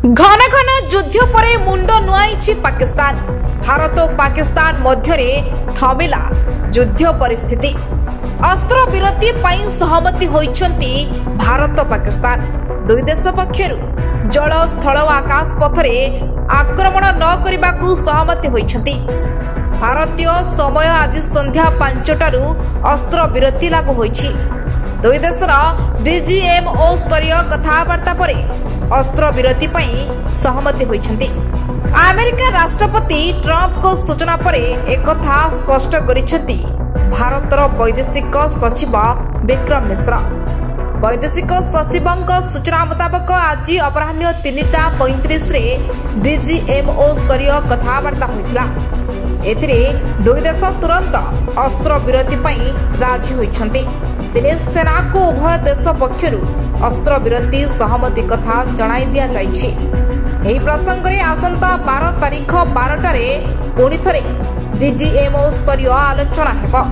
घन घन युद्ध पर मुंड नुआई पाकिस्तान। भारत और पाकिस्तान मध्य थमिला युद्ध परिस्थिति। अस्त्र विरति पई सहमति होइछंती भारत पाकिस्तान। दुई देश पक्षरु जल स्थल और आकाश पथरे आक्रमण न करबाकू सहमति होइछंती। भारतीय समय आज संध्या 5टारू अस्त्र विरति लागू होइछि। दुई देशर डीजीएमओ स्तरीय कथबार्ता पर अस्त्र विरति पई सहमति होइछंती। अमेरिका राष्ट्रपति ट्रंप को सूचना पर एक कथा स्पष्ट करिसेंती भारतर वैदेशिक सचिव विक्रम मिश्र। वैदेशिक सचिवଙ୍କ सूचना मुताबक आज अपराह्न 3:35 रे डीजीएमओ स्तरीय कथबार्ता होइतिला। एथिरे दुई देश तुरंत अस्त्र विरति पई राजी होइछंती। दिने सेना को उभय देश पक्षरु अस्त्र विरति सहमति कथा जणाई दिया जाइछि। एही प्रसंग रे आसंता 12 तारीख 12 टारे पुणी थरे डीजीएमओ स्तरीय आलोचना हेबो।